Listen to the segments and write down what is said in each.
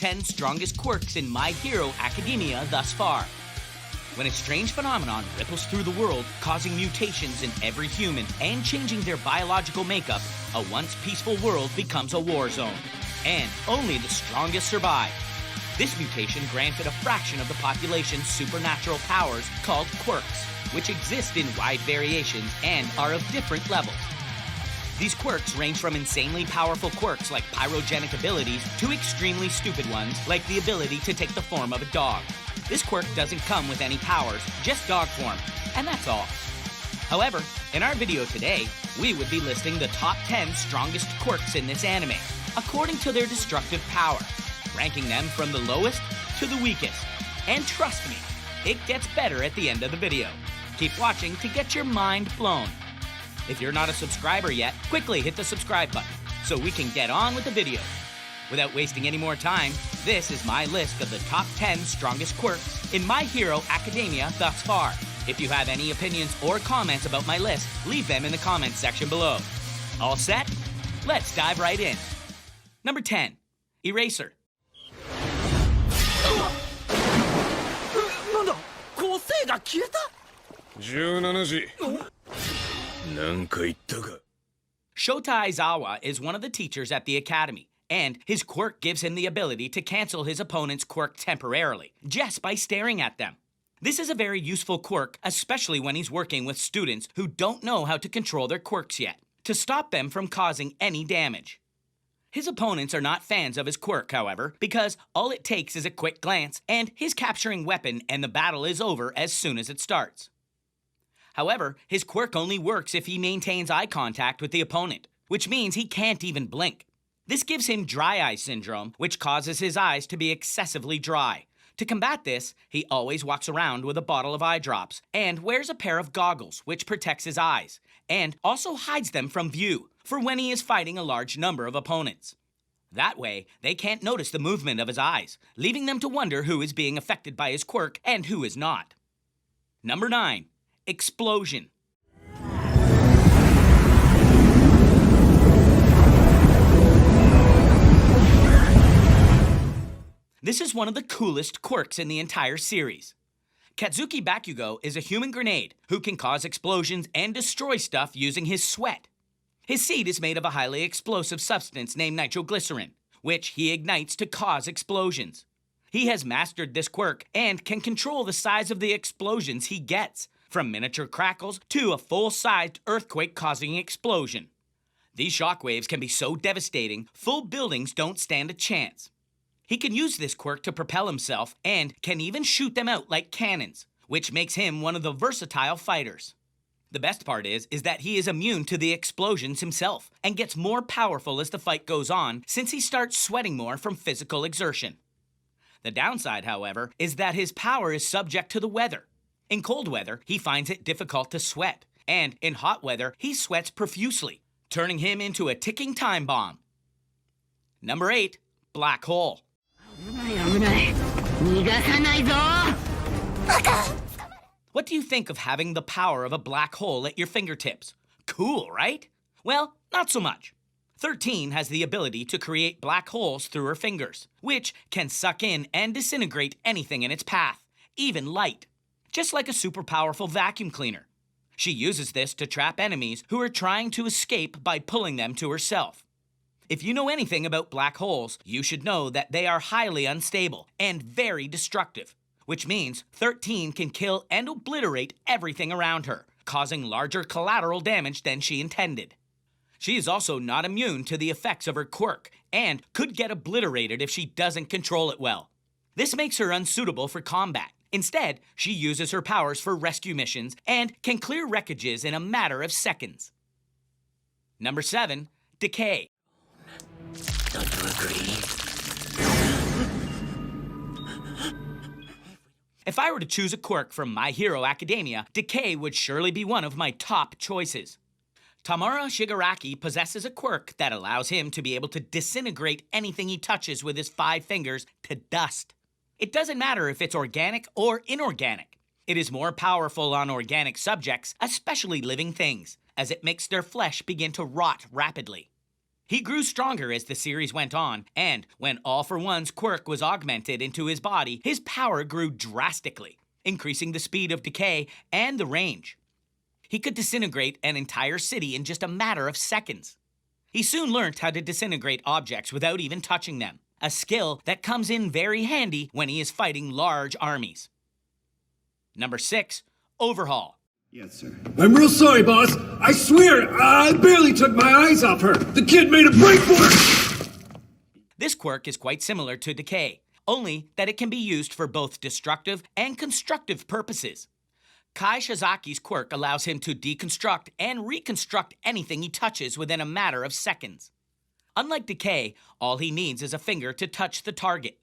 10 strongest quirks in My Hero Academia thus far. When a strange phenomenon ripples through the world, causing mutations in every human and changing their biological makeup, a once peaceful world becomes a war zone. And only the strongest survive. This mutation granted a fraction of the population's supernatural powers called quirks, which exist in wide variations and are of different levels. These quirks range from insanely powerful quirks like pyrogenic abilities to extremely stupid ones like the ability to take the form of a dog. This quirk doesn't come with any powers, just dog form, and that's all. However, in our video today, we would be listing the top 10 strongest quirks in this anime, according to their destructive power, ranking them from the lowest to the weakest. And trust me, it gets better at the end of the video. Keep watching to get your mind blown. If you're not a subscriber yet, quickly hit the subscribe button so we can get on with the video. Without wasting any more time, this is my list of the top 10 strongest quirks in My Hero Academia thus far. If you have any opinions or comments about my list, leave them in the comments section below. All set? Let's dive right in. Number 10, Eraser. なんだ構成が消えた17時なんか言ったか Shota Aizawa is one of the teachers at the academy, and his quirk gives him the ability to cancel his opponent's quirk temporarily, just by staring at them. This is a very useful quirk, especially when he's working with students who don't know how to control their quirks yet, to stop them from causing any damage. His opponents are not fans of his quirk, however, because all it takes is a quick glance, and his capturing weapon and the battle is over as soon as it starts. However, his quirk only works if he maintains eye contact with the opponent, which means he can't even blink. This gives him dry eye syndrome, which causes his eyes to be excessively dry. To combat this, he always walks around with a bottle of eye drops and wears a pair of goggles, which protects his eyes, and also hides them from view for when he is fighting a large number of opponents. That way, they can't notice the movement of his eyes, leaving them to wonder who is being affected by his quirk and who is not. Number 9, Explosion. This is one of the coolest quirks in the entire series. Katsuki Bakugo is a human grenade who can cause explosions and destroy stuff using his sweat. His seed is made of a highly explosive substance named nitroglycerin, which he ignites to cause explosions. He has mastered this quirk and can control the size of the explosions he gets, from miniature crackles to a full-sized earthquake-causing explosion. These shockwaves can be so devastating, full buildings don't stand a chance. He can use this quirk to propel himself and can even shoot them out like cannons, which makes him one of the versatile fighters. The best part is that he is immune to the explosions himself and gets more powerful as the fight goes on since he starts sweating more from physical exertion. The downside, however, is that his power is subject to the weather. In cold weather, he finds it difficult to sweat, and in hot weather, he sweats profusely, turning him into a ticking time bomb. Number 8, Black Hole. What do you think of having the power of a black hole at your fingertips? Cool, right? Well, not so much. 13 has the ability to create black holes through her fingers, which can suck in and disintegrate anything in its path, even light, just like a super powerful vacuum cleaner. She uses this to trap enemies who are trying to escape by pulling them to herself. If you know anything about black holes, you should know that they are highly unstable and very destructive, which means 13 can kill and obliterate everything around her, causing larger collateral damage than she intended. She is also not immune to the effects of her quirk and could get obliterated if she doesn't control it well. This makes her unsuitable for combat. Instead, she uses her powers for rescue missions and can clear wreckages in a matter of seconds. Number 7, Decay. If I were to choose a quirk from My Hero Academia, Decay would surely be one of my top choices. Tamura Shigaraki possesses a quirk that allows him to be able to disintegrate anything he touches with his 5 fingers to dust. It doesn't matter if it's organic or inorganic. It is more powerful on organic subjects, especially living things, as it makes their flesh begin to rot rapidly. He grew stronger as the series went on, and when All for One's quirk was augmented into his body, his power grew drastically, increasing the speed of decay and the range. He could disintegrate an entire city in just a matter of seconds. He soon learned how to disintegrate objects without even touching them, a skill that comes in very handy when he is fighting large armies. Number 6, Overhaul. Yes, sir. I'm real sorry, boss. I swear, I barely took my eyes off her. The kid made a break for her. This quirk is quite similar to decay, only that it can be used for both destructive and constructive purposes. Kai Shizaki's quirk allows him to deconstruct and reconstruct anything he touches within a matter of seconds. Unlike decay, all he needs is a finger to touch the target.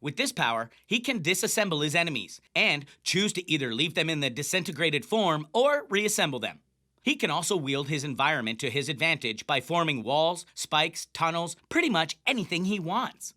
With this power, he can disassemble his enemies and choose to either leave them in the disintegrated form or reassemble them. He can also wield his environment to his advantage by forming walls, spikes, tunnels, pretty much anything he wants.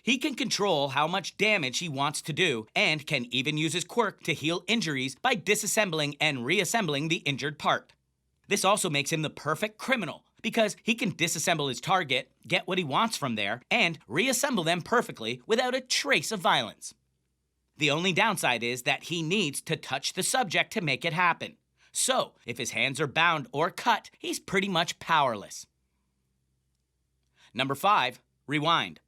He can control how much damage he wants to do and can even use his quirk to heal injuries by disassembling and reassembling the injured part. This also makes him the perfect criminal, because he can disassemble his target, get what he wants from there, and reassemble them perfectly without a trace of violence. The only downside is that he needs to touch the subject to make it happen. So, if his hands are bound or cut, he's pretty much powerless. Number 5, Rewind.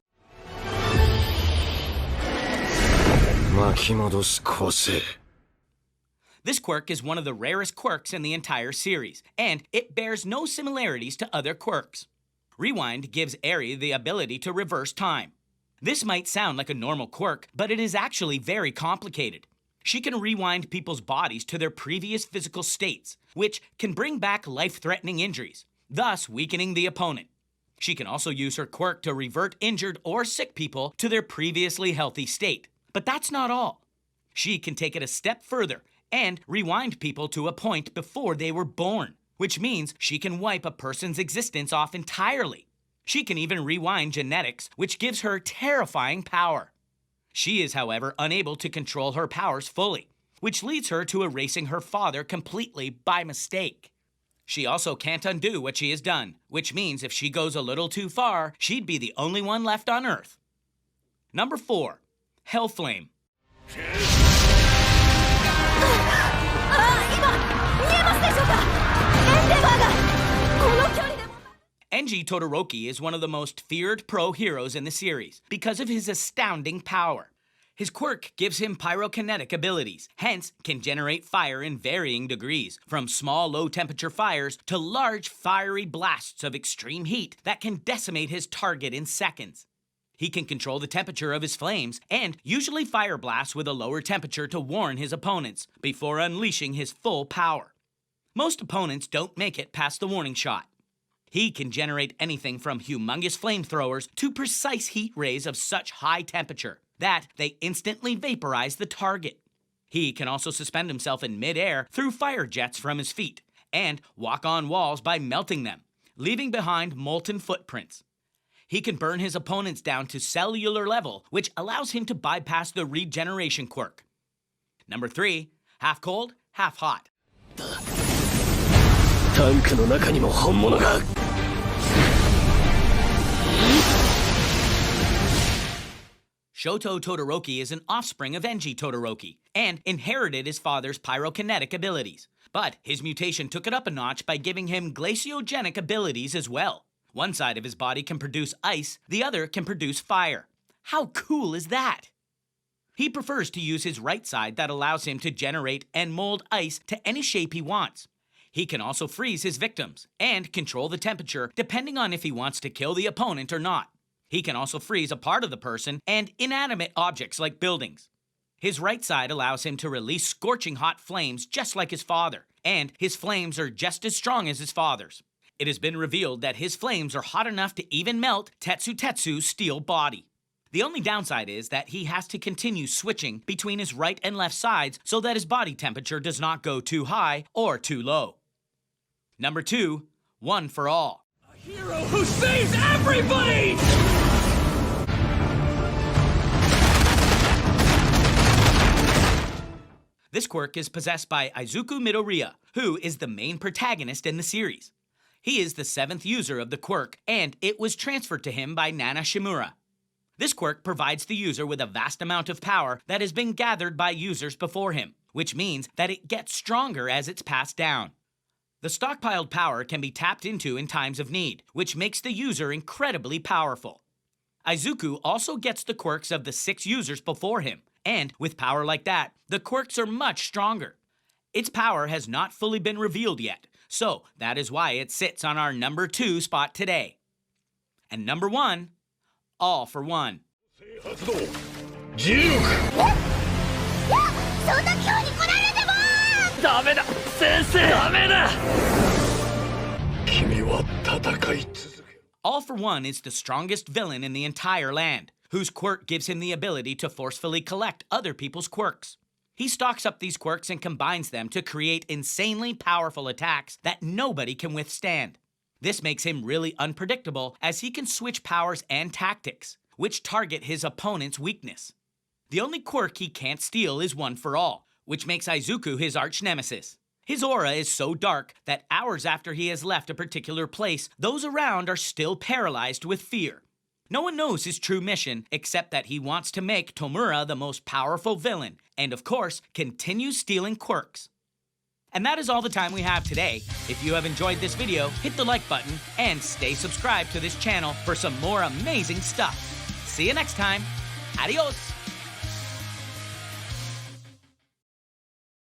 This quirk is one of the rarest quirks in the entire series, and it bears no similarities to other quirks. Rewind gives Eri the ability to reverse time. This might sound like a normal quirk, but it is actually very complicated. She can rewind people's bodies to their previous physical states, which can bring back life-threatening injuries, thus weakening the opponent. She can also use her quirk to revert injured or sick people to their previously healthy state. But that's not all. She can take it a step further and rewind people to a point before they were born, which means she can wipe a person's existence off entirely. She can even rewind genetics, which gives her terrifying power. She is, however, unable to control her powers fully, which leads her to erasing her father completely by mistake. She also can't undo what she has done, which means if she goes a little too far, she'd be the only one left on Earth. Number 4, Hellflame. Enji Todoroki is one of the most feared pro heroes in the series because of his astounding power. His quirk gives him pyrokinetic abilities, hence can generate fire in varying degrees, from small low-temperature fires to large fiery blasts of extreme heat that can decimate his target in seconds. He can control the temperature of his flames and usually fire blasts with a lower temperature to warn his opponents before unleashing his full power. Most opponents don't make it past the warning shot. He can generate anything from humongous flamethrowers to precise heat rays of such high temperature that they instantly vaporize the target. He can also suspend himself in midair through fire jets from his feet and walk on walls by melting them, leaving behind molten footprints. He can burn his opponents down to cellular level, which allows him to bypass the regeneration quirk. Number 3, half cold, half hot. Shoto Todoroki is an offspring of Enji Todoroki and inherited his father's pyrokinetic abilities. But his mutation took it up a notch by giving him glaciogenic abilities as well. One side of his body can produce ice, the other can produce fire. How cool is that? He prefers to use his right side that allows him to generate and mold ice to any shape he wants. He can also freeze his victims and control the temperature depending on if he wants to kill the opponent or not. He can also freeze a part of the person and inanimate objects like buildings. His right side allows him to release scorching hot flames just like his father, and his flames are just as strong as his father's. It has been revealed that his flames are hot enough to even melt Tetsu's steel body. The only downside is that he has to continue switching between his right and left sides so that his body temperature does not go too high or too low. Number 2, One for All. A hero who saves everybody! This quirk is possessed by Izuku Midoriya, who is the main protagonist in the series. He is the 7th user of the quirk, and it was transferred to him by Nana Shimura. This quirk provides the user with a vast amount of power that has been gathered by users before him, which means that it gets stronger as it's passed down. The stockpiled power can be tapped into in times of need, which makes the user incredibly powerful. Izuku also gets the quirks of the 6 users before him, and with power like that, the quirks are much stronger. Its power has not fully been revealed yet, so that is why it sits on our number 2 spot today. And number 1, All for One. ダメだ先生ダメだ All for One is the strongest villain in the entire land, whose quirk gives him the ability to forcefully collect other people's quirks. He stocks up these quirks and combines them to create insanely powerful attacks that nobody can withstand. This makes him really unpredictable, as he can switch powers and tactics, which target his opponent's weakness. The only quirk he can't steal is One for All, which makes Izuku his arch nemesis. His aura is so dark that hours after he has left a particular place, those around are still paralyzed with fear. No one knows his true mission, except that he wants to make Tomura the most powerful villain, and of course, continue stealing quirks. And that is all the time we have today. If you have enjoyed this video, hit the like button and stay subscribed to this channel for some more amazing stuff. See you next time. Adios!